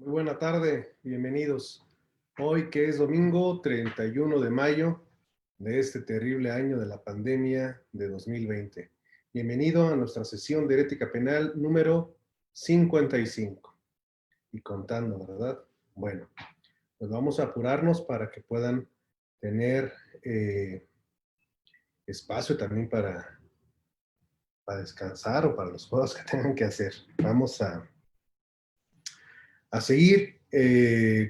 Muy buena tarde, bienvenidos. Hoy que es domingo 31 de mayo de este terrible año de la pandemia de 2020. Bienvenido a nuestra sesión de ética penal número 55. Y contando, ¿verdad? Bueno, pues vamos a apurarnos para que puedan tener espacio también para descansar o para los juegos que tengan que hacer. Vamos a seguir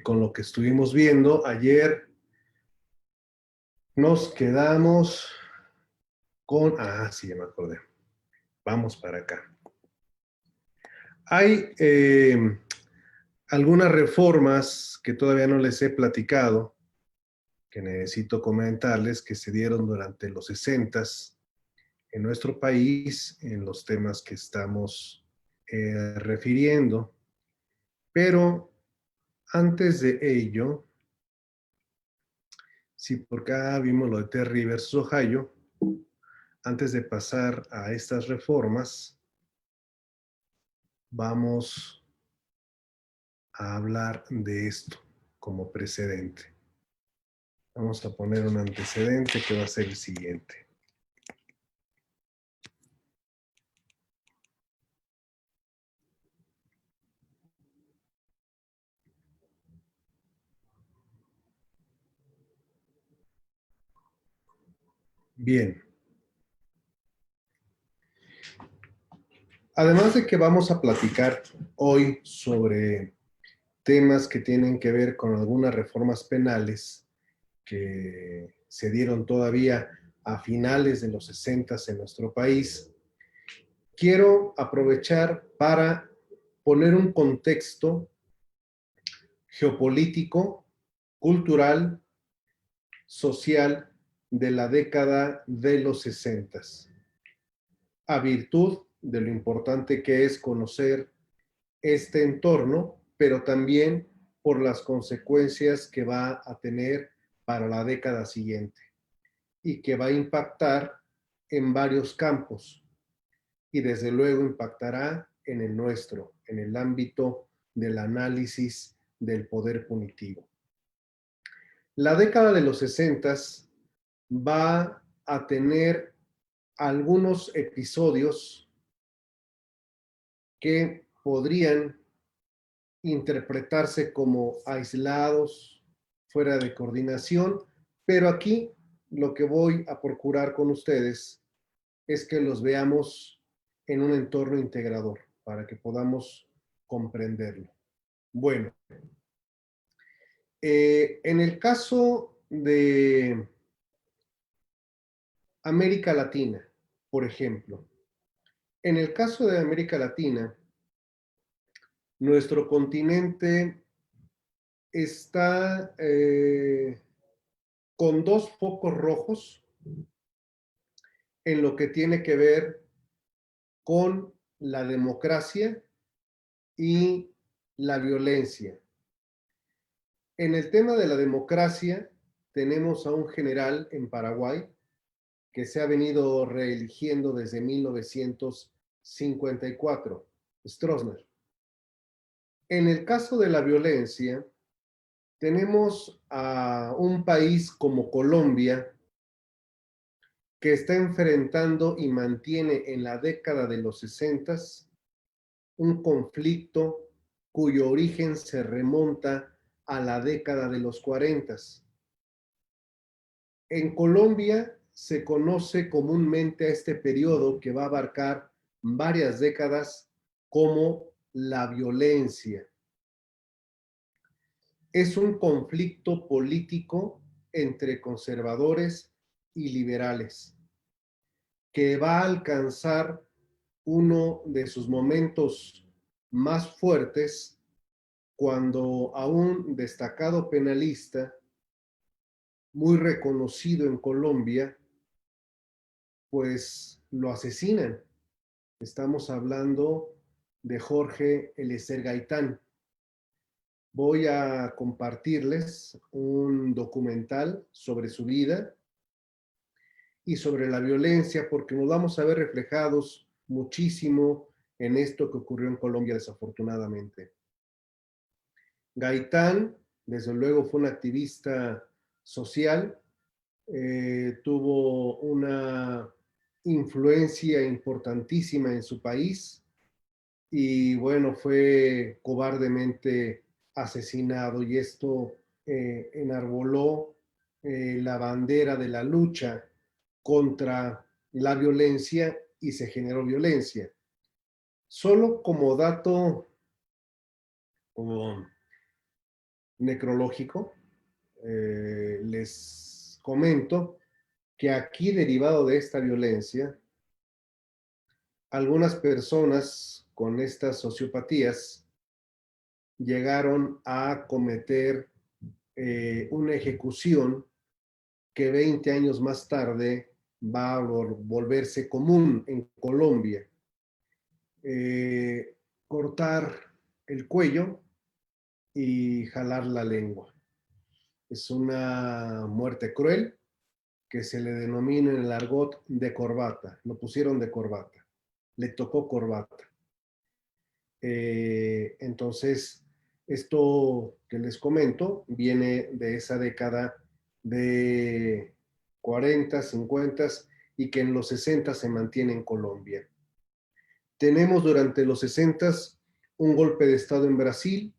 con lo que estuvimos viendo. Ayer nos quedamos con... Ah, sí, ya me acordé. Vamos para acá. Hay algunas reformas que todavía no les he platicado, que necesito comentarles, que se dieron durante los 60s en nuestro país, en los temas que estamos refiriendo. Pero antes de ello, sí, porque acá vimos lo de Terry versus Ohio. Antes de pasar a estas reformas, vamos a hablar de esto como precedente. Vamos a poner un antecedente que va a ser el siguiente. Bien. Además de que vamos a platicar hoy sobre temas que tienen que ver con algunas reformas penales que se dieron todavía a finales de los 60s en nuestro país, quiero aprovechar para poner un contexto geopolítico, cultural, social de la década de los 60s, a virtud de lo importante que es conocer este entorno, pero también por las consecuencias que va a tener para la década siguiente y que va a impactar en varios campos y desde luego impactará en el nuestro, en el ámbito del análisis del poder punitivo. La década de los 60s va a tener algunos episodios que podrían interpretarse como aislados, fuera de coordinación, pero aquí lo que voy a procurar con ustedes es que los veamos en un entorno integrador para que podamos comprenderlo. Bueno, en el caso de América Latina, por ejemplo, en el caso de América Latina, nuestro continente está con dos focos rojos en lo que tiene que ver con la democracia y la violencia. En el tema de la democracia, tenemos a un general en Paraguay que se ha venido reeligiendo desde 1954, Stroessner. En el caso de la violencia, tenemos a un país como Colombia que está enfrentando y mantiene en la década de los 60s un conflicto cuyo origen se remonta a la década de los 40s. En Colombia se conoce comúnmente a este periodo que va a abarcar varias décadas como la violencia. Es un conflicto político entre conservadores y liberales que va a alcanzar uno de sus momentos más fuertes cuando a un destacado penalista muy reconocido en Colombia, pues lo asesinan. Estamos hablando de Jorge Eliezer Gaitán. Voy a compartirles un documental sobre su vida y sobre la violencia, porque nos vamos a ver reflejados muchísimo en esto que ocurrió en Colombia desafortunadamente. Gaitán, desde luego, fue un activista social, tuvo una influencia importantísima en su país y bueno, fue cobardemente asesinado y esto enarboló la bandera de la lucha contra la violencia y se generó violencia. Solo como dato como necrológico, les comento que aquí, derivado de esta violencia, algunas personas con estas sociopatías llegaron a cometer una ejecución que 20 años más tarde va a volverse común en Colombia. Cortar el cuello y jalar la lengua. Es una muerte cruel que se le denomina en el argot de corbata. Lo pusieron de corbata. Le tocó corbata. Entonces, esto que les comento viene de esa década de 40, 50 y que en los 60 se mantiene en Colombia. Tenemos durante los 60 un golpe de Estado en Brasil,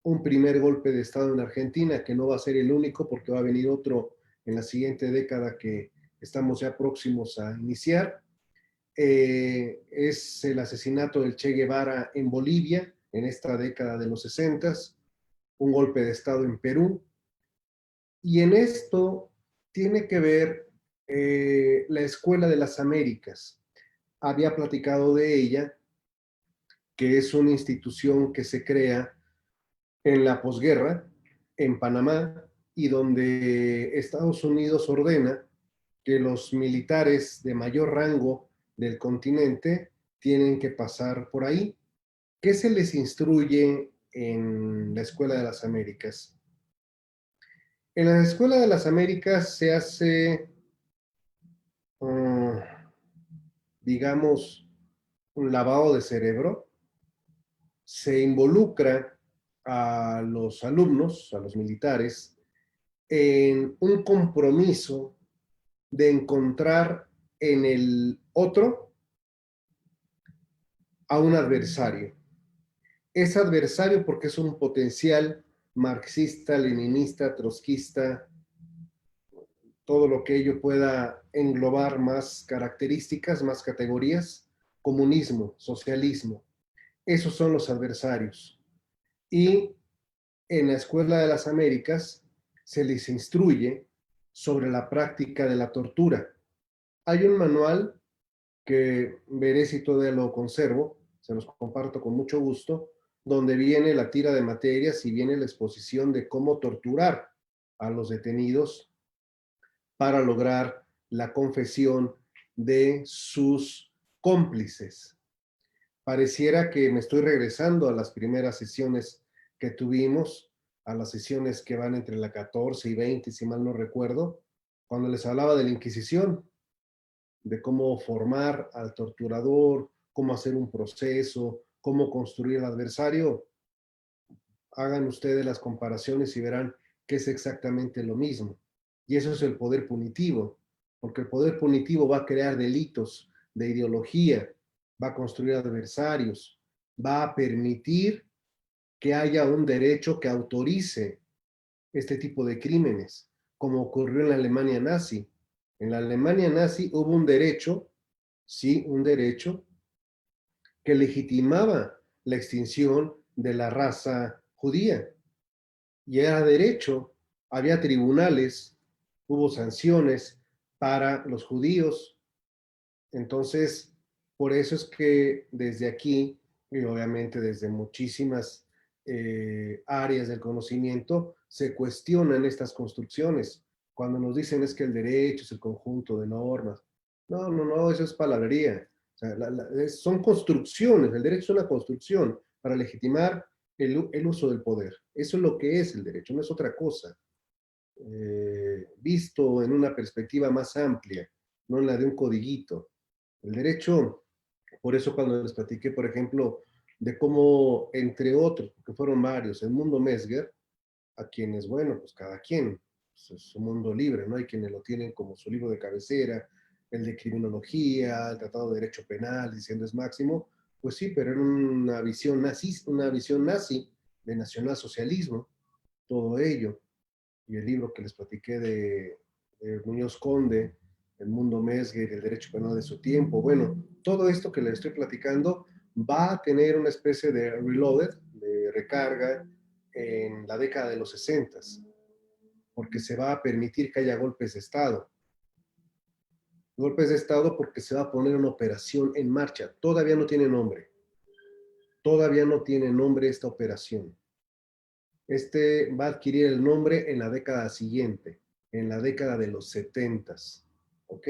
un primer golpe de Estado en Argentina, que no va a ser el único porque va a venir otro en la siguiente década que estamos ya próximos a iniciar. Es el asesinato del Che Guevara en Bolivia en esta década de los 60, un golpe de Estado en Perú. Y en esto tiene que ver la Escuela de las Américas. Había platicado de ella, que es una institución que se crea en la posguerra, en Panamá, y donde Estados Unidos ordena que los militares de mayor rango del continente tienen que pasar por ahí. ¿Qué se les instruye en la Escuela de las Américas? En la Escuela de las Américas se hace, uh, digamos, un lavado de cerebro, se involucra a los alumnos, a los militares, en un compromiso de encontrar en el otro a un adversario. Es adversario porque es un potencial marxista, leninista, trotskista, todo lo que ello pueda englobar más características, más categorías, comunismo, socialismo. Esos son los adversarios. Y en la Escuela de las Américas se les instruye sobre la práctica de la tortura. Hay un manual que veré si todavía lo conservo, se los comparto con mucho gusto, donde viene la tira de materias y viene la exposición de cómo torturar a los detenidos para lograr la confesión de sus cómplices. Pareciera que me estoy regresando a las primeras sesiones que tuvimos, a las sesiones que van entre la 14 y 20, si mal no recuerdo, cuando les hablaba de la Inquisición, de cómo formar al torturador, cómo hacer un proceso, cómo construir al adversario. Hagan ustedes las comparaciones y verán que es exactamente lo mismo. Y eso es el poder punitivo, porque el poder punitivo va a crear delitos de ideología, va a construir adversarios, va a permitir que haya un derecho que autorice este tipo de crímenes, como ocurrió en la Alemania nazi. En la Alemania nazi hubo un derecho, sí, un derecho que legitimaba la extinción de la raza judía. Y era derecho, había tribunales, hubo sanciones para los judíos. Entonces, por eso es que desde aquí, y obviamente desde muchísimas áreas del conocimiento, se cuestionan estas construcciones. Cuando nos dicen es que el derecho es el conjunto de normas. No, no, no, eso es palabrería. O sea, son construcciones, el derecho es una construcción para legitimar el uso del poder. Eso es lo que es el derecho, no es otra cosa. Visto en una perspectiva más amplia, no en la de un codiguito. El derecho, por eso cuando les platiqué, por ejemplo, de cómo, entre otros, porque fueron varios, el mundo Mesger, a quienes, bueno, pues cada quien, pues es un mundo libre, ¿no? Hay quienes lo tienen como su libro de cabecera, el de criminología, el tratado de derecho penal, diciendo es máximo, pues sí, pero era una visión nazi de nacionalsocialismo, todo ello. Y el libro que les platiqué de Muñoz Conde, El mundo Mesger, el derecho penal de su tiempo. Bueno, todo esto que les estoy platicando va a tener una especie de reloaded, de recarga, en la década de los 60, porque se va a permitir que haya golpes de Estado. Golpes de Estado porque se va a poner una operación en marcha. Todavía no tiene nombre. Todavía no tiene nombre esta operación. Este va a adquirir el nombre en la década siguiente, en la década de los 70. ¿Ok?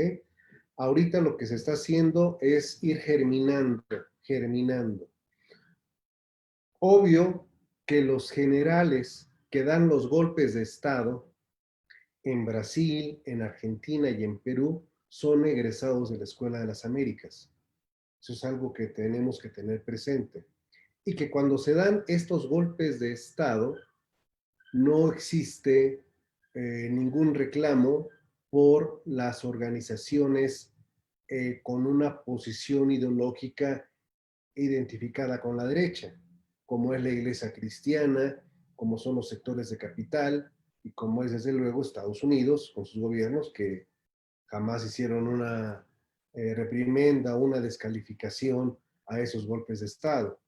Ahorita lo que se está haciendo es ir germinando, germinando. Obvio que los generales que dan los golpes de Estado en Brasil, en Argentina y en Perú son egresados de la Escuela de las Américas. Eso es algo que tenemos que tener presente. Y que cuando se dan estos golpes de Estado, no existe ningún reclamo por las organizaciones con una posición ideológica identificada con la derecha, como es la Iglesia Cristiana, como son los sectores de capital y como es desde luego Estados Unidos con sus gobiernos que jamás hicieron una reprimenda, una descalificación a esos golpes de Estado.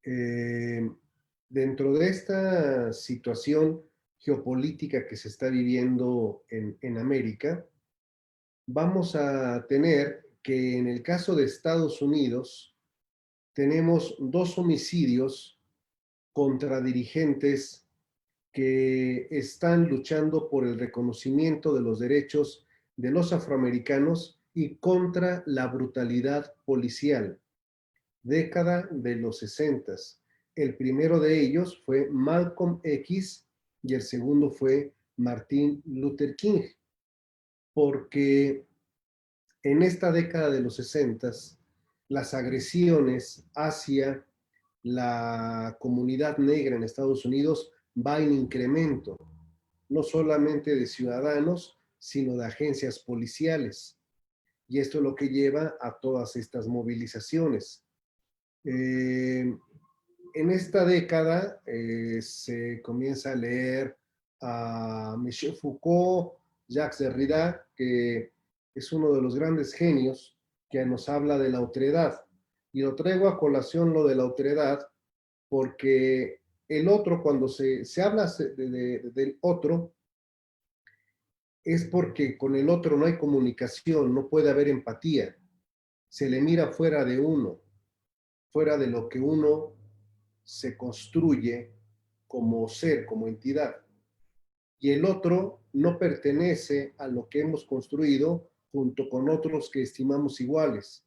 Eh, Dentro de esta situación geopolítica que se está viviendo en América, vamos a tener que en el caso de Estados Unidos, tenemos 2 homicidios contra dirigentes que están luchando por el reconocimiento de los derechos de los afroamericanos y contra la brutalidad policial. Década de los 60. El primero de ellos fue Malcolm X y el segundo fue Martin Luther King, porque en esta década de los 60 las agresiones hacia la comunidad negra en Estados Unidos va en incremento, no solamente de ciudadanos, sino de agencias policiales. Y esto es lo que lleva a todas estas movilizaciones. En esta década se comienza a leer a Michel Foucault, Jacques Derrida, que es uno de los grandes genios que nos habla de la otredad. Y lo traigo a colación lo de la otredad porque el otro, cuando se habla del otro, es porque con el otro no hay comunicación, no puede haber empatía. Se le mira fuera de uno, fuera de lo que uno se construye como ser, como entidad. Y el otro no pertenece a lo que hemos construido junto con otros que estimamos iguales.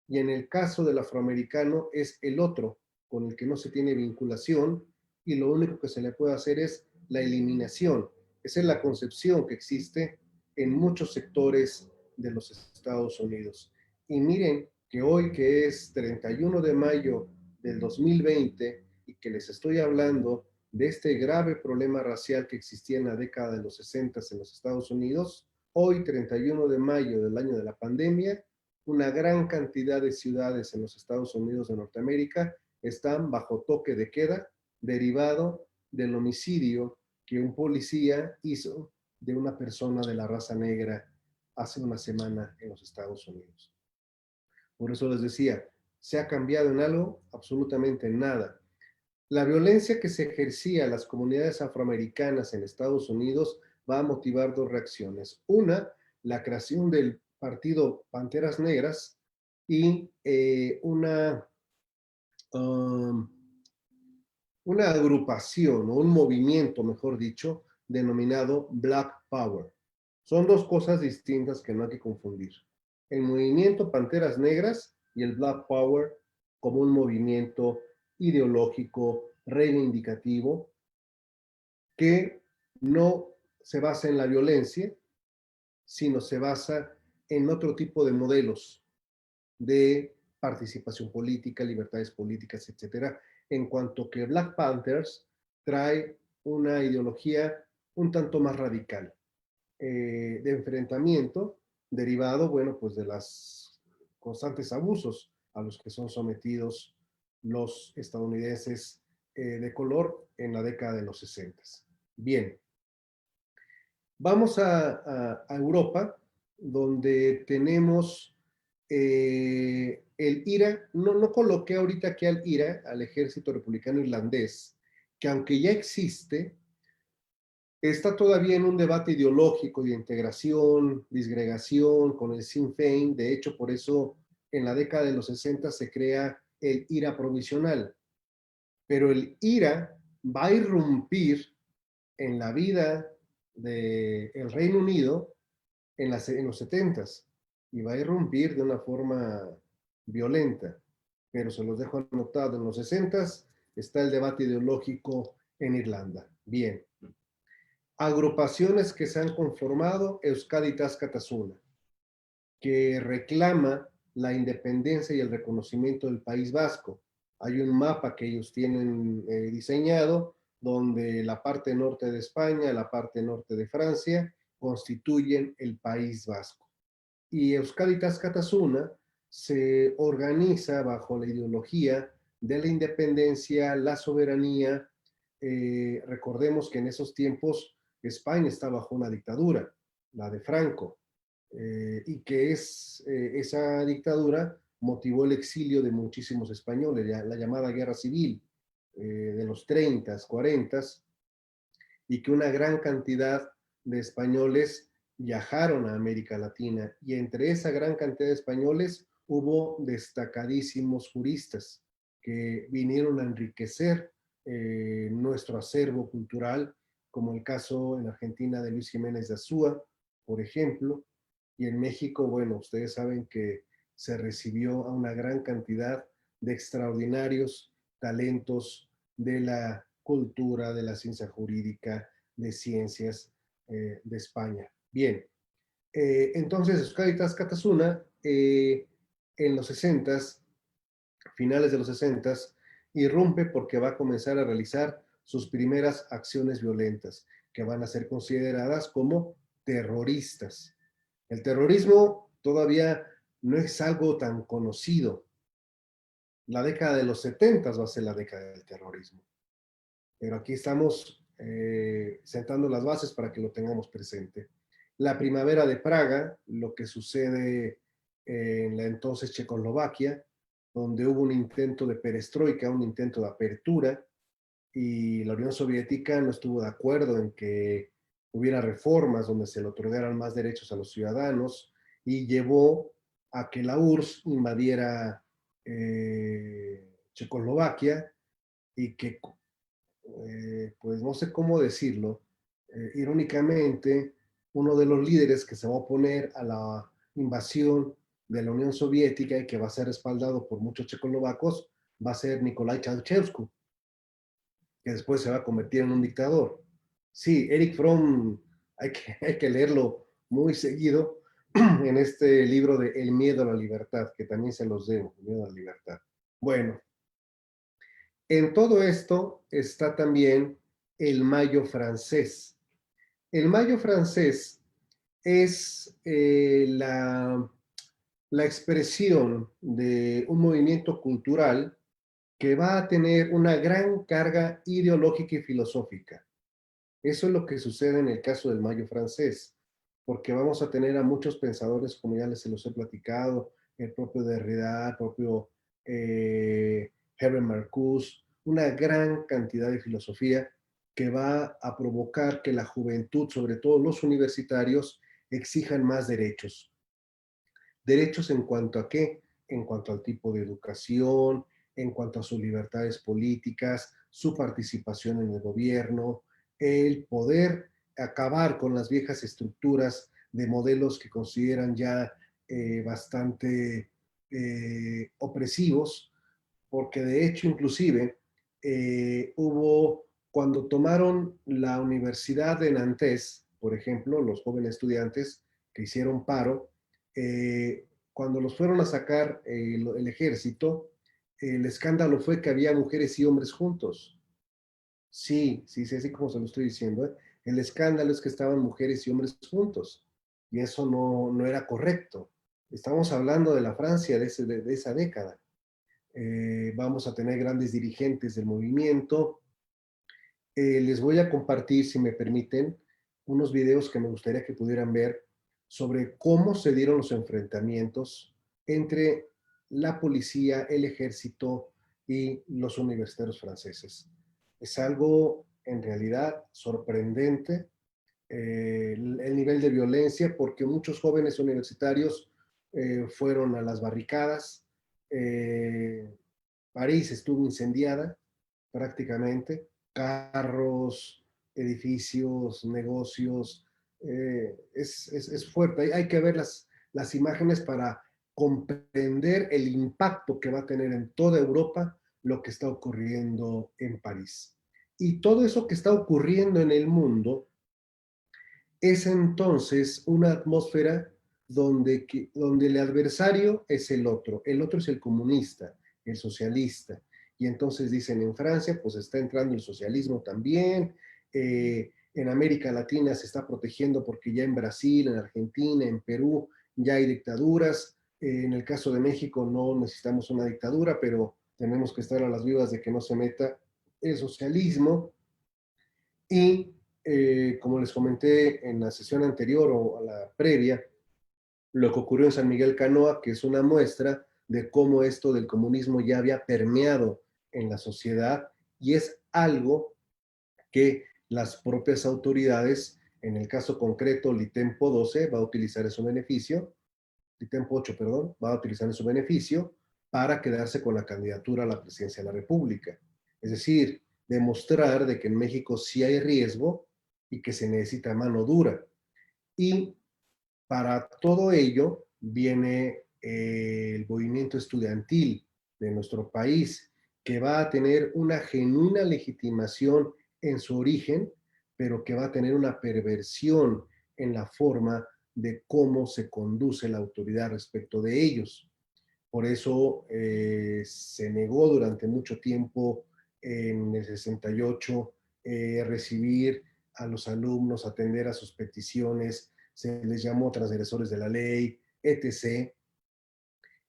Y en el caso del afroamericano es el otro con el que no se tiene vinculación y lo único que se le puede hacer es la eliminación. Esa es la concepción que existe en muchos sectores de los Estados Unidos. Y miren que hoy que es 31 de mayo del 2020 y que les estoy hablando de este grave problema racial que existía en la década de los 60 en los Estados Unidos, hoy 31 de mayo del año de la pandemia, una gran cantidad de ciudades en los Estados Unidos de Norteamérica están bajo toque de queda derivado del homicidio que un policía hizo de una persona de la raza negra hace una semana en los Estados Unidos. Por eso les decía, ¿se ha cambiado en algo? Absolutamente nada. La violencia que se ejercía a las comunidades afroamericanas en Estados Unidos va a motivar 2 reacciones. Una, la creación del partido Panteras Negras y um, una agrupación o un movimiento, mejor dicho, denominado Black Power. Son 2 cosas distintas que no hay que confundir. El movimiento Panteras Negras y el Black Power como un movimiento ideológico reivindicativo que no se basa en la violencia, sino se basa en otro tipo de modelos de participación política, libertades políticas, etcétera, en cuanto que Black Panthers trae una ideología un tanto más radical, de enfrentamiento, derivado, bueno, pues de los constantes abusos a los que son sometidos los estadounidenses de color en la década de los 60. Bien, vamos a Europa, donde tenemos el IRA. No coloqué ahorita aquí al IRA, al Ejército Republicano Irlandés, que aunque ya existe, está todavía en un debate ideológico de integración, disgregación con el Sinn Féin. De hecho, por eso en la década de los 60 se crea el IRA provisional. Pero el IRA va a irrumpir en la vida del Reino Unido en los 70 y va a irrumpir de una forma violenta. Pero se los dejo anotado, en los 60 está el debate ideológico en Irlanda. Bien. Agrupaciones que se han conformado: Euskadi Tascatasuna, que reclama la independencia y el reconocimiento del País Vasco. Hay un mapa que ellos tienen diseñado, donde la parte norte de España, la parte norte de Francia, constituyen el País Vasco. Y Euskadi Tascatasuna se organiza bajo la ideología de la independencia, la soberanía. Recordemos que en esos tiempos España está bajo una dictadura, la de Franco, y que esa dictadura motivó el exilio de muchísimos españoles, la llamada Guerra Civil de los 30, 40, y que una gran cantidad de españoles viajaron a América Latina, y entre esa gran cantidad de españoles hubo destacadísimos juristas que vinieron a enriquecer nuestro acervo cultural, como el caso en Argentina de Luis Jiménez de Azúa, por ejemplo, y en México, bueno, ustedes saben que se recibió a una gran cantidad de extraordinarios talentos de la cultura, de la ciencia jurídica, de ciencias de España. Bien, entonces Euskadi Tascatasuna en los 60, finales de los 60, irrumpe porque va a comenzar a realizar sus primeras acciones violentas, que van a ser consideradas como terroristas. El terrorismo todavía no es algo tan conocido. La década de los 70 va a ser la década del terrorismo. Pero aquí estamos sentando las bases para que lo tengamos presente. La primavera de Praga, lo que sucede en la entonces Checoslovaquia, donde hubo un intento de perestroika, un intento de apertura, y la Unión Soviética no estuvo de acuerdo en que hubiera reformas donde se le otorgaran más derechos a los ciudadanos, y llevó a que la URSS invadiera Checoslovaquia, y que pues no sé cómo decirlo, irónicamente, uno de los líderes que se va a oponer a la invasión de la Unión Soviética y que va a ser respaldado por muchos checoslovacos va a ser Nicolai Ceausescu, que después se va a convertir en un dictador. Sí, Eric Fromm hay que leerlo muy seguido en este libro de El miedo a la libertad, que también se los debo, El miedo a la libertad. Bueno, en todo esto está también el Mayo francés. El Mayo francés es la expresión de un movimiento cultural que va a tener una gran carga ideológica y filosófica. Eso es lo que sucede en el caso del Mayo francés, porque vamos a tener a muchos pensadores, como ya se los he platicado, el propio Derrida, el propio Herbert Marcuse, una gran cantidad de filosofía que va a provocar que la juventud, sobre todo los universitarios, exijan más derechos. ¿Derechos en cuanto a qué? En cuanto al tipo de educación, en cuanto a sus libertades políticas, su participación en el gobierno, el poder acabar con las viejas estructuras de modelos que consideran ya bastante opresivos, porque de hecho inclusive cuando tomaron la Universidad de Nantes, por ejemplo, los jóvenes estudiantes que hicieron paro, cuando los fueron a sacar el ejército, el escándalo fue que había mujeres y hombres juntos. Sí, sí, sí, así como se lo estoy diciendo, ¿eh? El escándalo es que estaban mujeres y hombres juntos, y eso no era correcto. Estamos hablando de la Francia de esa década. Vamos a tener grandes dirigentes del movimiento. Les voy a compartir, si me permiten, unos videos que me gustaría que pudieran ver sobre cómo se dieron los enfrentamientos entre la policía, el ejército y los universitarios franceses. Es algo en realidad sorprendente, el nivel de violencia, porque muchos jóvenes universitarios fueron a las barricadas. París estuvo incendiada prácticamente, carros, edificios, negocios. Es fuerte. Hay que ver las imágenes para comprender el impacto que va a tener en toda Europa lo que está ocurriendo en París. Y todo eso que está ocurriendo en el mundo es entonces una atmósfera donde el adversario es el otro es el comunista, el socialista. Y entonces dicen en Francia, pues está entrando el socialismo también, en América Latina se está protegiendo porque ya en Brasil, en Argentina, en Perú ya hay dictaduras. En el caso de México no necesitamos una dictadura, pero tenemos que estar a las vivas de que no se meta el socialismo. Y como les comenté en la sesión anterior o a la previa, lo que ocurrió en San Miguel Canoa, que es una muestra de cómo esto del comunismo ya había permeado en la sociedad y es algo que las propias autoridades, en el caso concreto, Litempo 12 va a utilizar en su beneficio, Litempo 8, perdón, va a utilizar en su beneficio para quedarse con la candidatura a la presidencia de la República. Es decir, demostrar de que en México sí hay riesgo y que se necesita mano dura. Y para todo ello viene el movimiento estudiantil de nuestro país, que va a tener una genuina legitimación en su origen, pero que va a tener una perversión en la forma de cómo se conduce la autoridad respecto de ellos. Por eso se negó durante mucho tiempo en el 68 recibir a los alumnos, atender a sus peticiones, se les llamó transgresores de la ley, etc.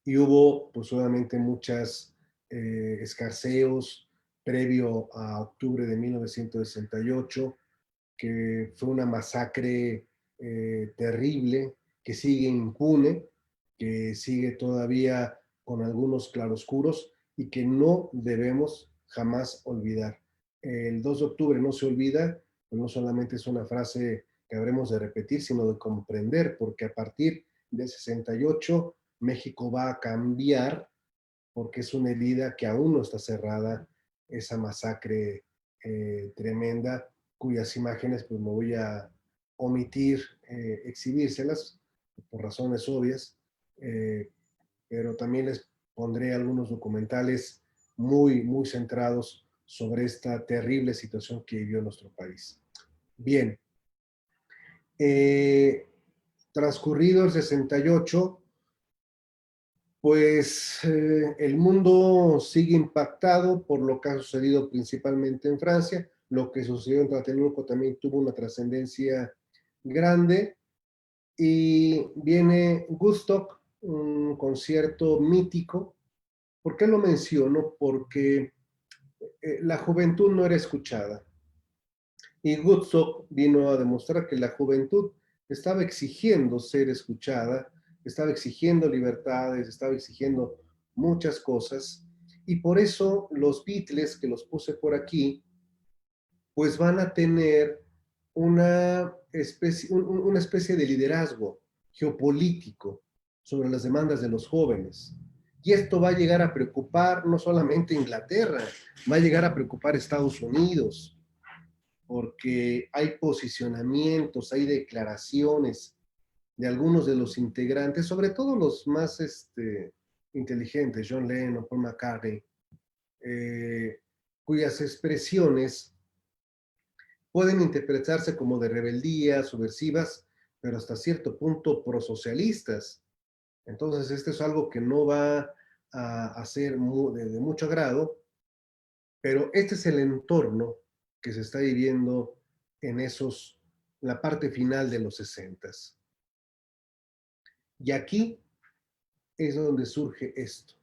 Y hubo, pues obviamente, muchas escarceos previo a octubre de 1968, que fue una masacre terrible, que sigue impune, que sigue todavía con algunos claroscuros y que no debemos jamás olvidar. El 2 de octubre no se olvida, pues no solamente es una frase que habremos de repetir, sino de comprender, porque a partir de 68 México va a cambiar, porque es una herida que aún no está cerrada, esa masacre tremenda, cuyas imágenes pues me voy a omitir exhibírselas por razones obvias, eh, pero también les pondré algunos documentales muy centrados sobre esta terrible situación que vivió nuestro país. Bien, eh, transcurrido el 68, pues el mundo sigue impactado por lo que ha sucedido principalmente en Francia. Lo que sucedió en Tlatelolco también tuvo una trascendencia grande. Y viene Woodstock, un concierto mítico. ¿Por qué lo menciono? Porque la juventud no era escuchada. Y Woodstock vino a demostrar que la juventud estaba exigiendo ser escuchada, estaba exigiendo libertades, estaba exigiendo muchas cosas. Y por eso los Beatles, que los puse por aquí, pues van a tener una especie de liderazgo geopolítico sobre las demandas de los jóvenes. Y esto va a llegar a preocupar no solamente a Inglaterra, va a llegar a preocupar a Estados Unidos, porque hay posicionamientos, hay declaraciones de algunos de los integrantes, sobre todo los más inteligentes, John Lennon, Paul McCartney, cuyas expresiones pueden interpretarse como de rebeldía, subversivas, pero hasta cierto punto prosocialistas. Entonces, este es algo que no va a ser de mucho agrado, pero este es el entorno que se está viviendo en la parte final de los 60. Y aquí es donde surge esto.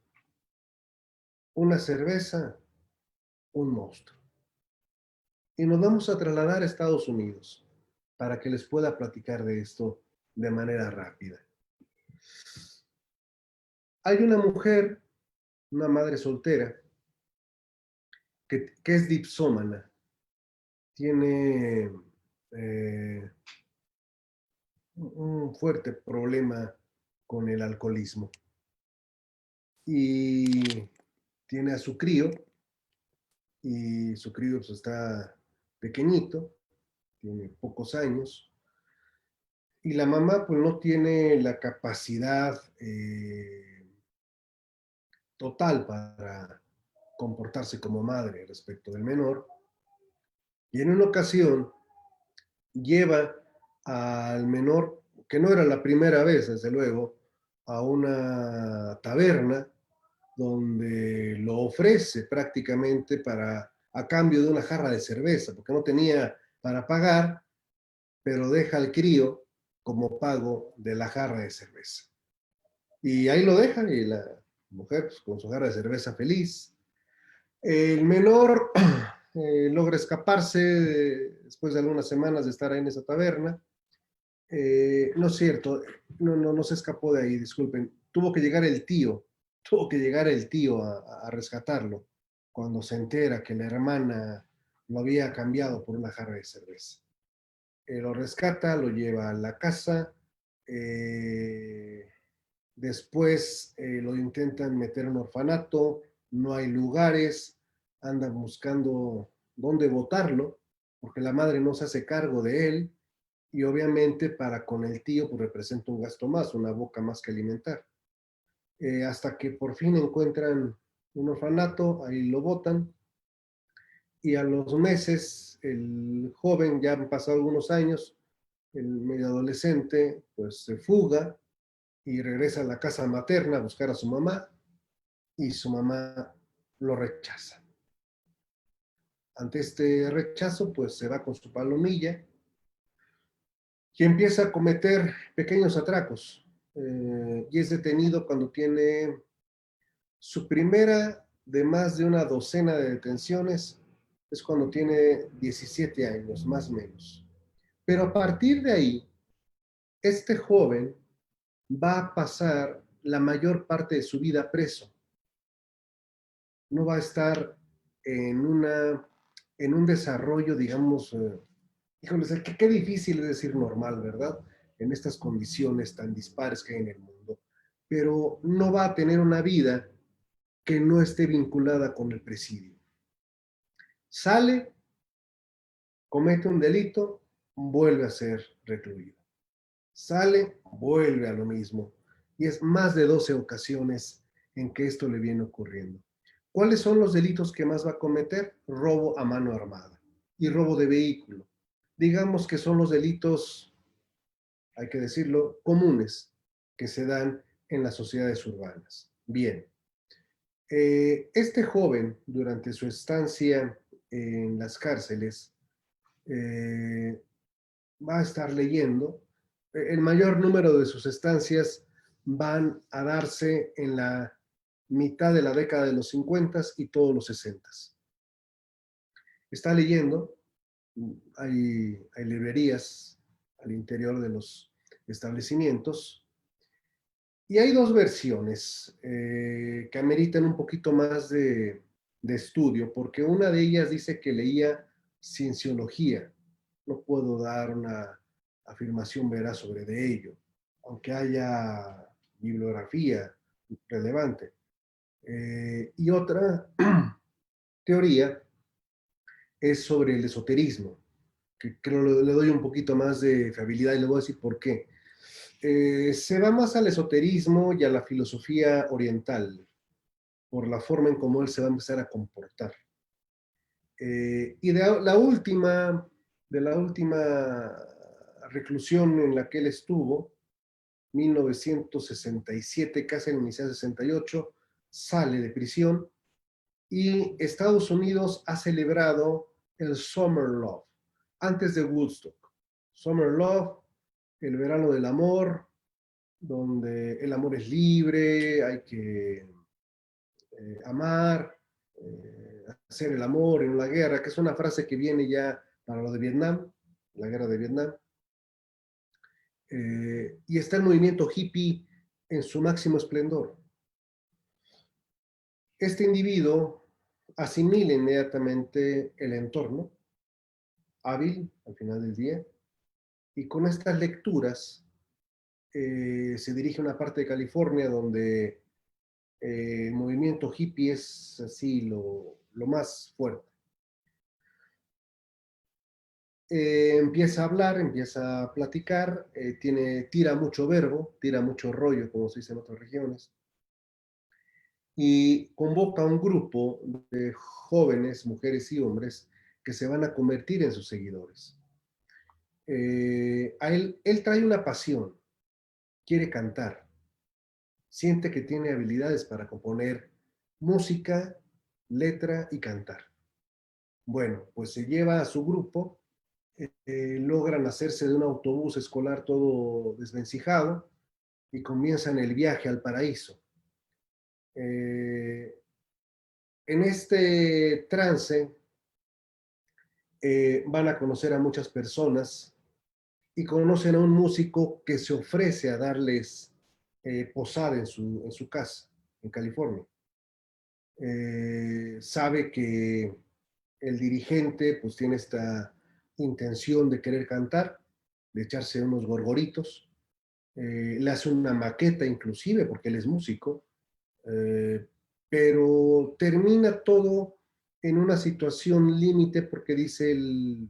Una cerveza, un monstruo. Y nos vamos a trasladar a Estados Unidos para que les pueda platicar de esto de manera rápida. Hay una mujer, una madre soltera, que es dipsómana. Tiene un fuerte problema con el alcoholismo. Y tiene a su crío, y su crío pues, está pequeñito, tiene pocos años, y la mamá pues no tiene la capacidad total para comportarse como madre respecto del menor, y en una ocasión lleva al menor, que no era la primera vez, desde luego, a una taberna donde lo ofrece prácticamente a cambio de una jarra de cerveza, porque no tenía para pagar, pero deja al crío como pago de la jarra de cerveza. Y ahí lo deja, y la mujer pues, con su jarra de cerveza feliz. El menor logra escaparse después de algunas semanas de estar ahí en esa taberna. No es cierto, no se escapó de ahí, disculpen. Tuvo que llegar el tío a rescatarlo cuando se entera que la hermana lo había cambiado por una jarra de cerveza. Lo rescata, lo lleva a la casa, eh, después lo intentan meter en un orfanato, no hay lugares, andan buscando dónde botarlo, porque la madre no se hace cargo de él, y obviamente para con el tío pues representa un gasto más, una boca más que alimentar. Hasta que por fin encuentran un orfanato, ahí lo botan, y a los meses el joven, ya han pasado algunos años, el medio adolescente, pues se fuga y regresa a la casa materna a buscar a su mamá, y su mamá lo rechaza. Ante este rechazo, pues se va con su palomilla y empieza a cometer pequeños atracos. Y es detenido cuando tiene su primera de más de una docena de detenciones, es cuando tiene 17 años, más o menos. Pero a partir de ahí, este joven va a pasar la mayor parte de su vida preso. No va a estar en, en un desarrollo, digamos, híjoles, qué difícil es decir normal, ¿verdad? En estas condiciones tan dispares que hay en el mundo. Pero no va a tener una vida que no esté vinculada con el presidio. Sale, comete un delito, vuelve a ser recluido. Sale, vuelve a lo mismo. Y es más de 12 ocasiones en que esto le viene ocurriendo. ¿Cuáles son los delitos que más va a cometer? Robo a mano armada y robo de vehículo. Digamos que son los delitos, hay que decirlo, comunes que se dan en las sociedades urbanas. Bien, este joven, durante su estancia en las cárceles, eh, va a estar leyendo. El mayor número de sus estancias van a darse en la mitad de la década de los 50 y todos los 60. Está leyendo, hay librerías al interior de los establecimientos, y hay dos versiones que ameritan un poquito más de estudio, porque una de ellas dice que leía cienciología. No puedo dar una afirmación veraz sobre de ello, aunque haya bibliografía relevante. Y otra teoría es sobre el esoterismo, que creo le doy un poquito más de fiabilidad, y le voy a decir por qué. Se va más al esoterismo y a la filosofía oriental, por la forma en cómo él se va a empezar a comportar. Y de la última reclusión en la que él estuvo, 1967, casi en 1968, sale de prisión y Estados Unidos ha celebrado el Summer Love, antes de Woodstock. Summer Love, el verano del amor, donde el amor es libre, hay que amar, hacer el amor en la guerra, que es una frase que viene ya para lo de Vietnam, la guerra de Vietnam. Y está el movimiento hippie en su máximo esplendor. Este individuo asimila inmediatamente el entorno, hábil al final del día, y con estas lecturas se dirige a una parte de California donde el movimiento hippie es así lo más fuerte. Empieza a hablar, empieza a platicar, tira mucho verbo, tira mucho rollo, como se dice en otras regiones, y convoca a un grupo de jóvenes, mujeres y hombres, que se van a convertir en sus seguidores. Él trae una pasión, quiere cantar, siente que tiene habilidades para componer música, letra y cantar. Bueno, pues se lleva a su grupo, logran hacerse de un autobús escolar todo desvencijado y comienzan el viaje al paraíso. En este trance van a conocer a muchas personas y conocen a un músico que se ofrece a darles posada en su casa, en California. Sabe que el dirigente pues tiene esta intención de querer cantar, de echarse unos gorgoritos, le hace una maqueta inclusive porque él es músico, eh, pero termina todo en una situación límite porque dice el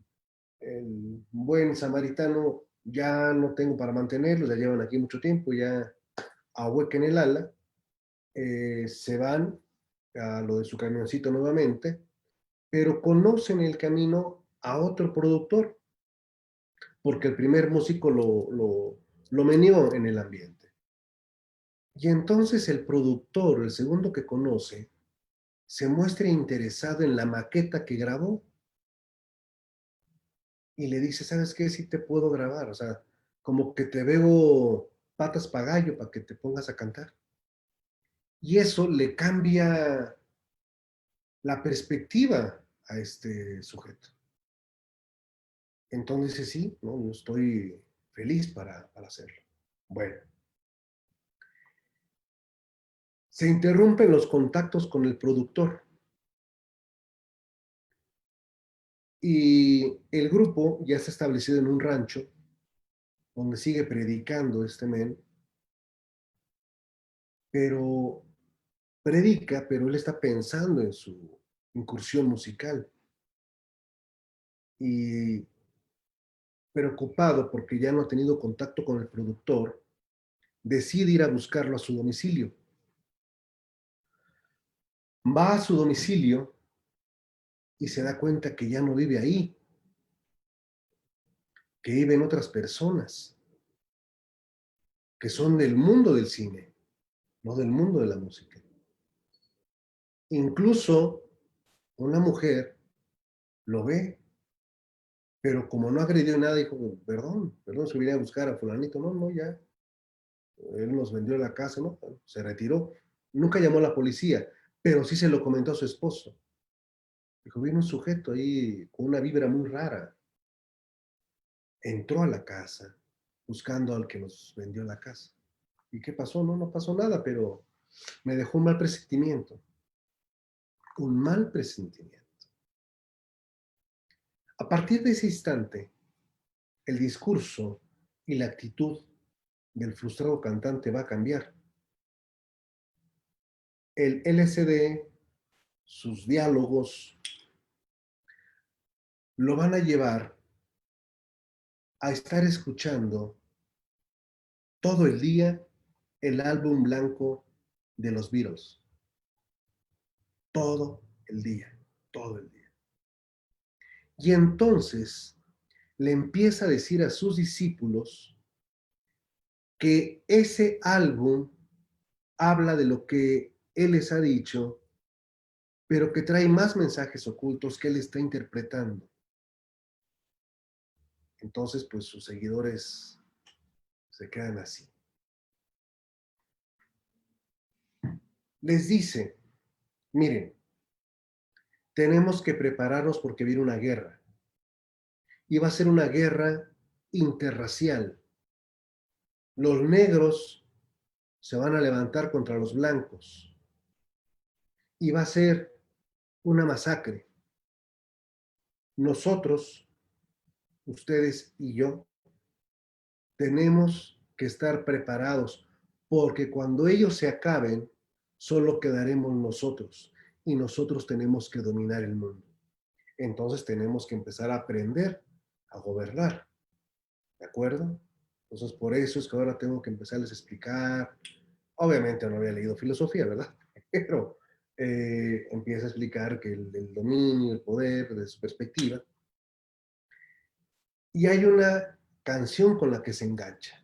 buen samaritano, ya no tengo para mantenerlos, ya llevan aquí mucho tiempo, ya ahuequen el ala, se van a lo de su camioncito nuevamente, pero conocen el camino a otro productor, porque el primer músico lo meneó en el ambiente. Y entonces el productor, el segundo que conoce, se muestra interesado en la maqueta que grabó y le dice, ¿sabes qué? Sí te puedo grabar, o sea, como que te veo patas para gallo para que te pongas a cantar. Y eso le cambia la perspectiva a este sujeto. Entonces dice, sí, ¿no? Yo estoy feliz para hacerlo. Bueno, se interrumpen los contactos con el productor y el grupo ya está establecido en un rancho donde sigue predicando este men, pero predica, pero él está pensando en su incursión musical y preocupado porque ya no ha tenido contacto con el productor, decide ir a buscarlo a su domicilio. Va a su domicilio y se da cuenta que ya no vive ahí, que viven otras personas, que son del mundo del cine, no del mundo de la música. Incluso una mujer lo ve, pero como no agredió nada, dijo, perdón, se viene a buscar a fulanito. No, no, ya, él nos vendió la casa, ¿no? Se retiró. Nunca llamó a la policía, pero sí se lo comentó a su esposo. Dijo, viene un sujeto ahí con una vibra muy rara. Entró a la casa buscando al que nos vendió la casa. ¿Y qué pasó? No, no pasó nada, pero me dejó un mal presentimiento. Un mal presentimiento. A partir de ese instante, el discurso y la actitud del frustrado cantante va a cambiar. El LSD, sus diálogos, lo van a llevar a estar escuchando todo el día el álbum blanco de los Beatles. Todo el día, todo el día. Y entonces le empieza a decir a sus discípulos que ese álbum habla de lo que él les ha dicho, pero que trae más mensajes ocultos que él está interpretando. Entonces, pues sus seguidores se quedan así. Les dice, miren, tenemos que prepararnos porque viene una guerra. Y va a ser una guerra interracial. Los negros se van a levantar contra los blancos. Y va a ser una masacre. Nosotros, ustedes y yo, tenemos que estar preparados porque cuando ellos se acaben, solo quedaremos nosotros y nosotros tenemos que dominar el mundo. Entonces tenemos que empezar a aprender a gobernar, ¿de acuerdo? Entonces por eso es que ahora tengo que empezarles a explicar. Obviamente no había leído filosofía, ¿verdad? Pero empieza a explicar que el dominio, el poder, desde su perspectiva. Y hay una canción con la que se engancha.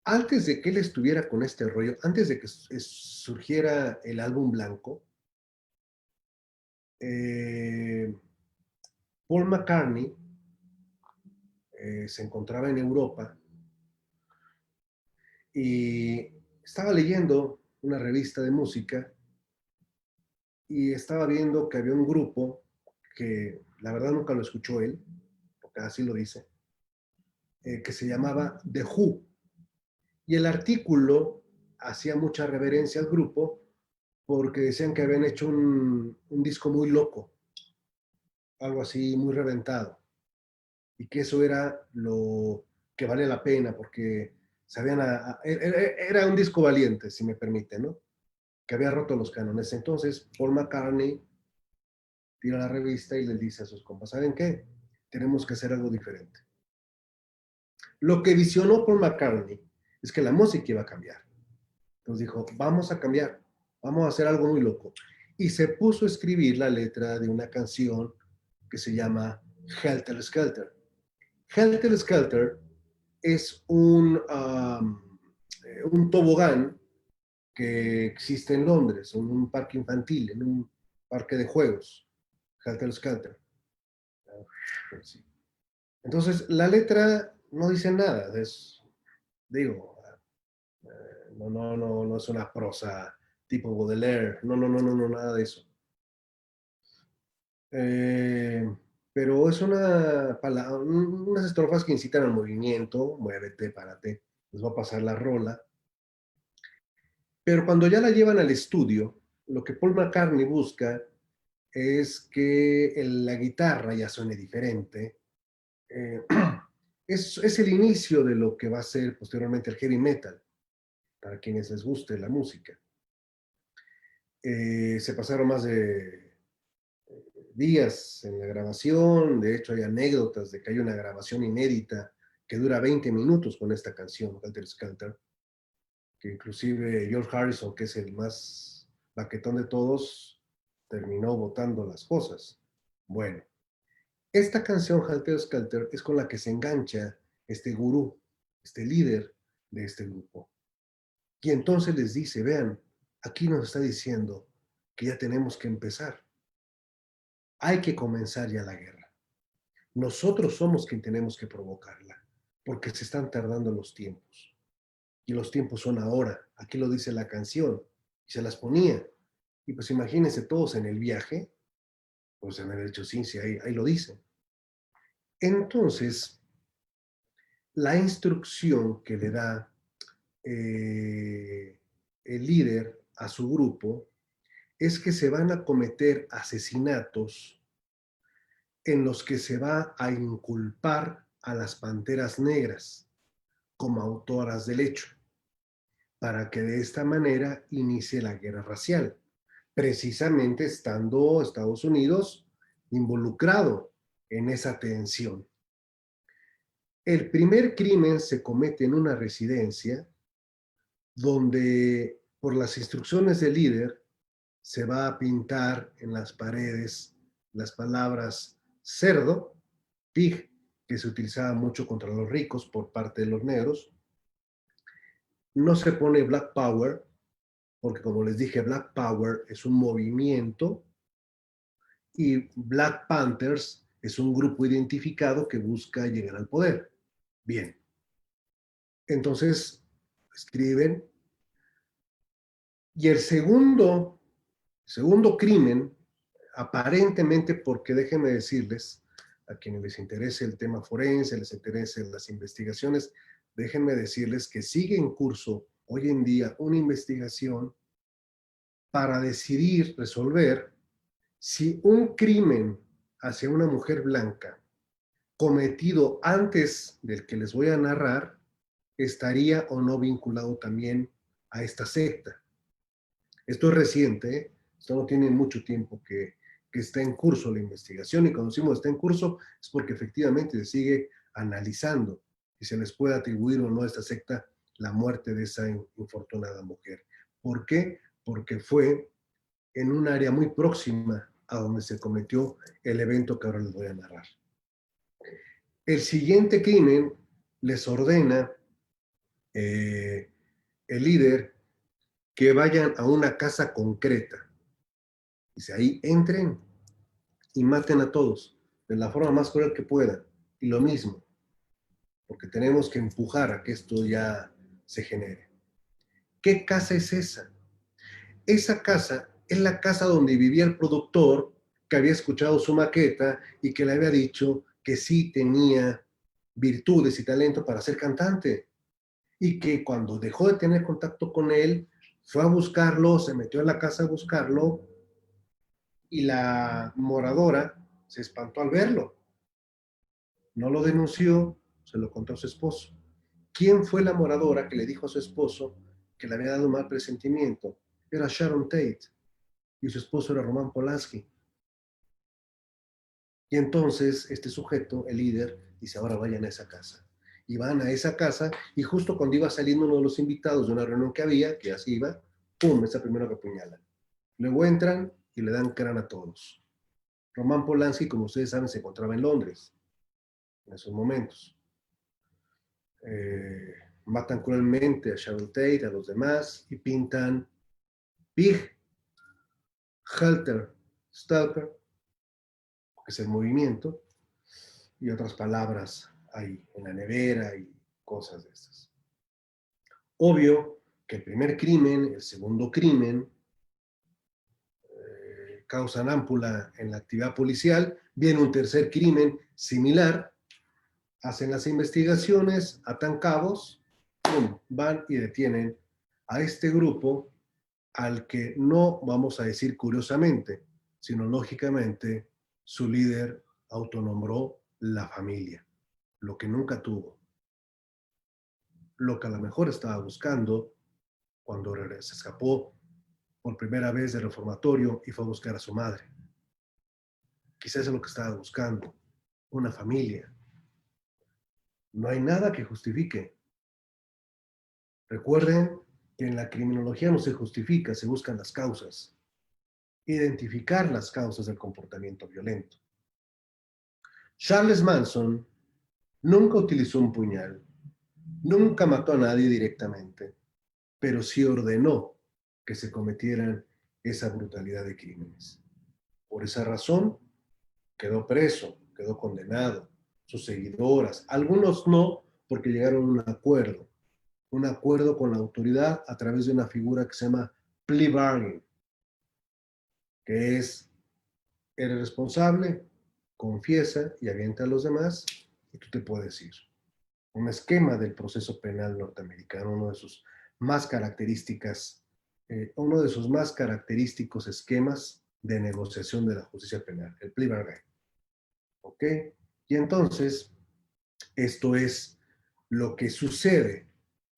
Antes de que él estuviera con este rollo, antes de que surgiera el álbum blanco, eh, Paul McCartney se encontraba en Europa y estaba leyendo una revista de música y estaba viendo que había un grupo que la verdad nunca lo escuchó él, porque así lo dice, que se llamaba The Who. Y el artículo hacía mucha reverencia al grupo porque decían que habían hecho un disco muy loco, algo así muy reventado, y que eso era lo que vale la pena porque sabían era un disco valiente, si me permite, ¿no? Que había roto los cánones. Entonces, Paul McCartney tira la revista y le dice a sus compas, ¿saben qué? Tenemos que hacer algo diferente. Lo que visionó Paul McCartney es que la música iba a cambiar. Entonces dijo, vamos a cambiar, vamos a hacer algo muy loco. Y se puso a escribir la letra de una canción que se llama Helter Skelter. Helter Skelter es un tobogán que existe en Londres, en un parque infantil, en un parque de juegos. Helter Skelter. Entonces, la letra no dice nada, digo, no es una prosa tipo Baudelaire, no, nada de eso. Eh, pero es unas estrofas que incitan al movimiento, muévete, párate, les va a pasar la rola. Pero cuando ya la llevan al estudio, lo que Paul McCartney busca es que la guitarra ya suene diferente. Eh, es el inicio de lo que va a ser posteriormente el heavy metal, para quienes les guste la música. Se pasaron más de días en la grabación, de hecho hay anécdotas de que hay una grabación inédita que dura 20 minutos con esta canción, Helter Skelter, que inclusive George Harrison, que es el más baquetón de todos, terminó votando las cosas. Bueno, esta canción, Helter Skelter, es con la que se engancha este gurú, este líder de este grupo. Y entonces les dice, vean, aquí nos está diciendo que ya tenemos que empezar. Hay que comenzar ya la guerra. Nosotros somos quien tenemos que provocarla, porque se están tardando los tiempos. Y los tiempos son ahora. Aquí lo dice la canción. Y se las ponía. Y pues imagínense todos en el viaje, pues en el hecho sí, ahí lo dice. Entonces, la instrucción que le da el líder a su grupo es que se van a cometer asesinatos en los que se va a inculpar a las Panteras Negras como autoras del hecho, para que de esta manera inicie la guerra racial, precisamente estando Estados Unidos involucrado en esa tensión. El primer crimen se comete en una residencia donde por las instrucciones del líder se va a pintar en las paredes las palabras cerdo, pig, que se utilizaba mucho contra los ricos por parte de los negros. No se pone Black Power, porque como les dije, Black Power es un movimiento y Black Panthers es un grupo identificado que busca llegar al poder. Bien, entonces escriben. Y el segundo crimen, aparentemente, porque déjenme decirles, a quienes les interese el tema forense, les interesen las investigaciones, déjenme decirles que sigue en curso hoy en día una investigación para decidir, resolver si un crimen hacia una mujer blanca cometido antes del que les voy a narrar estaría o no vinculado también a esta secta. Esto es reciente, ¿eh? Esto no tiene mucho tiempo que está en curso la investigación, y cuando decimos está en curso es porque efectivamente se sigue analizando si se les puede atribuir o no a esta secta la muerte de esa infortunada mujer. ¿Por qué? Porque fue en un área muy próxima a donde se cometió el evento que ahora les voy a narrar. El siguiente crimen les ordena el líder que vayan a una casa concreta. Dice, ahí entren y maten a todos de la forma más cruel que puedan. Y lo mismo, porque tenemos que empujar a que esto ya se genere. ¿Qué casa es esa? Esa casa es la casa donde vivía el productor que había escuchado su maqueta y que le había dicho que sí tenía virtudes y talento para ser cantante. Y que cuando dejó de tener contacto con él, fue a buscarlo, se metió en la casa a buscarlo, y la moradora se espantó al verlo. No lo denunció, se lo contó a su esposo. ¿Quién fue la moradora que le dijo a su esposo que le había dado un mal presentimiento? Era Sharon Tate y su esposo era Roman Polanski. Y entonces este sujeto, el líder, dice, ahora vayan a esa casa. Y van a esa casa y justo cuando iba saliendo uno de los invitados de una reunión que había, que así iba, ¡pum!, es el primero que apuñalan. Luego entran y le dan crán a todos. Roman Polanski, como ustedes saben, se encontraba en Londres en esos momentos. Matan cruelmente a Sharon Tate, a los demás, y pintan Pig, Helter, Skelter, que es el movimiento, y otras palabras ahí en la nevera y cosas de estas. Obvio que el primer crimen, el segundo crimen, causan ámpula en la actividad policial, viene un tercer crimen similar, hacen las investigaciones, atan cabos, ¡pum!, van y detienen a este grupo al que no vamos a decir curiosamente, sino lógicamente su líder autonombró la familia, lo que nunca tuvo, lo que a lo mejor estaba buscando cuando se escapó por primera vez del reformatorio y fue a buscar a su madre. Quizás es lo que estaba buscando, una familia. No hay nada que justifique. Recuerden que en la criminología no se justifica, se buscan las causas. Identificar las causas del comportamiento violento. Charles Manson nunca utilizó un puñal, nunca mató a nadie directamente, pero sí ordenó que se cometieran esa brutalidad de crímenes. Por esa razón, quedó preso, quedó condenado, sus seguidoras, algunos no, porque llegaron a un acuerdo con la autoridad a través de una figura que se llama plea bargain, que es, eres responsable, confiesa y avienta a los demás y tú te puedes ir. Un esquema del proceso penal norteamericano, uno de sus más característicos esquemas de negociación de la justicia penal, el plea bargain. ¿Ok? Y entonces, esto es lo que sucede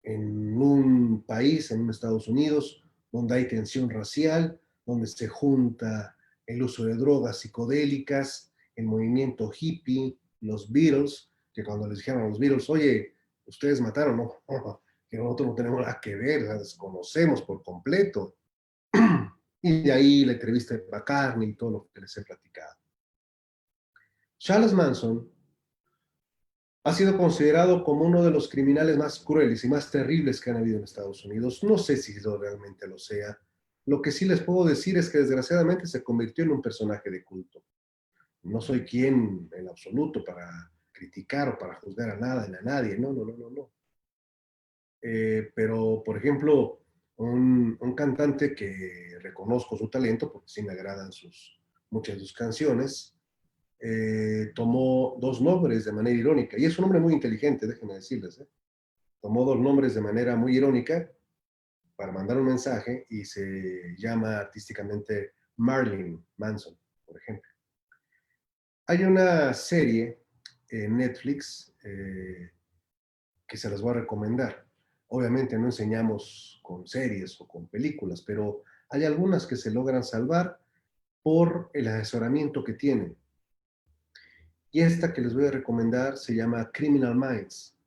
en un país, en Estados Unidos, donde hay tensión racial, donde se junta el uso de drogas psicodélicas, el movimiento hippie, los Beatles, que cuando les dijeron a los Beatles, oye, ustedes mataron, no, que nosotros no tenemos nada que ver, la desconocemos por completo. Y de ahí la entrevista de McCartney y todo lo que les he platicado. Charles Manson Ha sido considerado como uno de los criminales más crueles y más terribles que han habido en Estados Unidos. No sé si realmente lo sea. Lo que sí les puedo decir es que desgraciadamente se convirtió en un personaje de culto. No soy quien en absoluto para criticar o para juzgar a nada ni a nadie. No, no, no, no, no. Pero, por ejemplo, un cantante que reconozco su talento, porque sí me agradan muchas de sus canciones, tomó dos nombres de manera irónica, y es un hombre muy inteligente, déjenme decirles, ¿eh? Tomó dos nombres de manera muy irónica para mandar un mensaje y se llama artísticamente Marilyn Manson, por ejemplo. Hay una serie en Netflix que se las voy a recomendar. Obviamente no enseñamos con series o con películas, pero hay algunas que se logran salvar por el asesoramiento que tienen. Y esta que les voy a recomendar se llama Criminal Minds,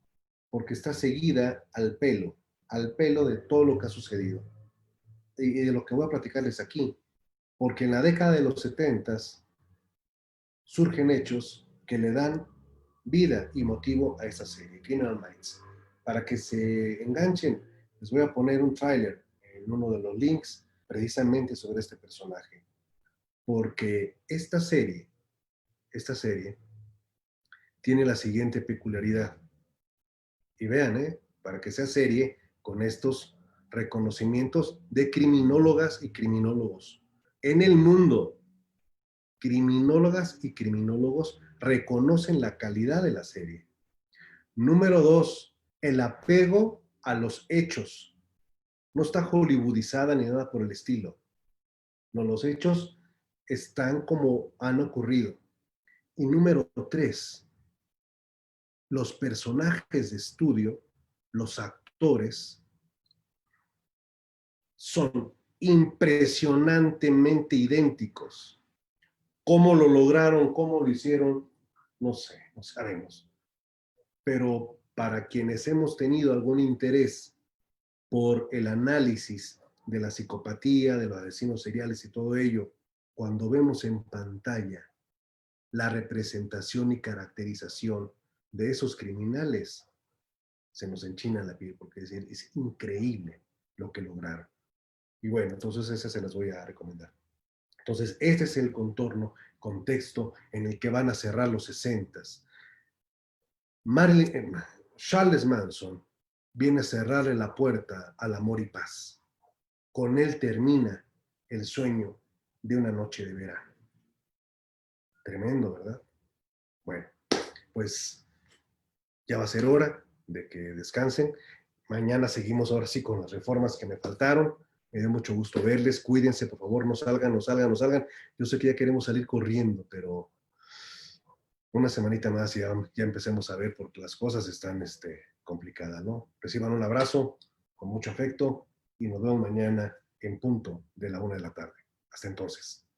porque está seguida al pelo de todo lo que ha sucedido. Y de lo que voy a platicarles aquí, porque en la década de los 70 surgen hechos que le dan vida y motivo a esta serie, Criminal Minds. Para que se enganchen, les voy a poner un tráiler en uno de los links precisamente sobre este personaje, porque esta serie tiene la siguiente peculiaridad. Y vean, para que sea serie con estos reconocimientos de criminólogas y criminólogos en el mundo. Criminólogas y criminólogos reconocen la calidad de la serie. Número dos, el apego a los hechos. No está hollywoodizada ni nada por el estilo. No, los hechos están como han ocurrido. Y número tres, los personajes de estudio, los actores, son impresionantemente idénticos. ¿Cómo lo lograron? ¿Cómo lo hicieron? No sé, no sabemos. Pero para quienes hemos tenido algún interés por el análisis de la psicopatía, de los asesinos seriales y todo ello, cuando vemos en pantalla la representación y caracterización de esos criminales, se nos enchina la piel, porque es increíble lo que lograron. Y bueno, entonces ese se las voy a recomendar. Entonces, este es el contorno, contexto en el que van a cerrar los 60s. Charles Manson viene a cerrarle la puerta al amor y paz. Con él termina el sueño de una noche de verano. Tremendo, ¿verdad? Bueno, pues ya va a ser hora de que descansen. Mañana seguimos ahora sí con las reformas que me faltaron. Me dio mucho gusto verles. Cuídense, por favor, no salgan, no salgan, no salgan. Yo sé que ya queremos salir corriendo, pero una semanita más y ya empecemos a ver porque las cosas están complicadas, ¿no? Reciban un abrazo con mucho afecto y nos vemos mañana en punto de la 1 de la tarde. Hasta entonces.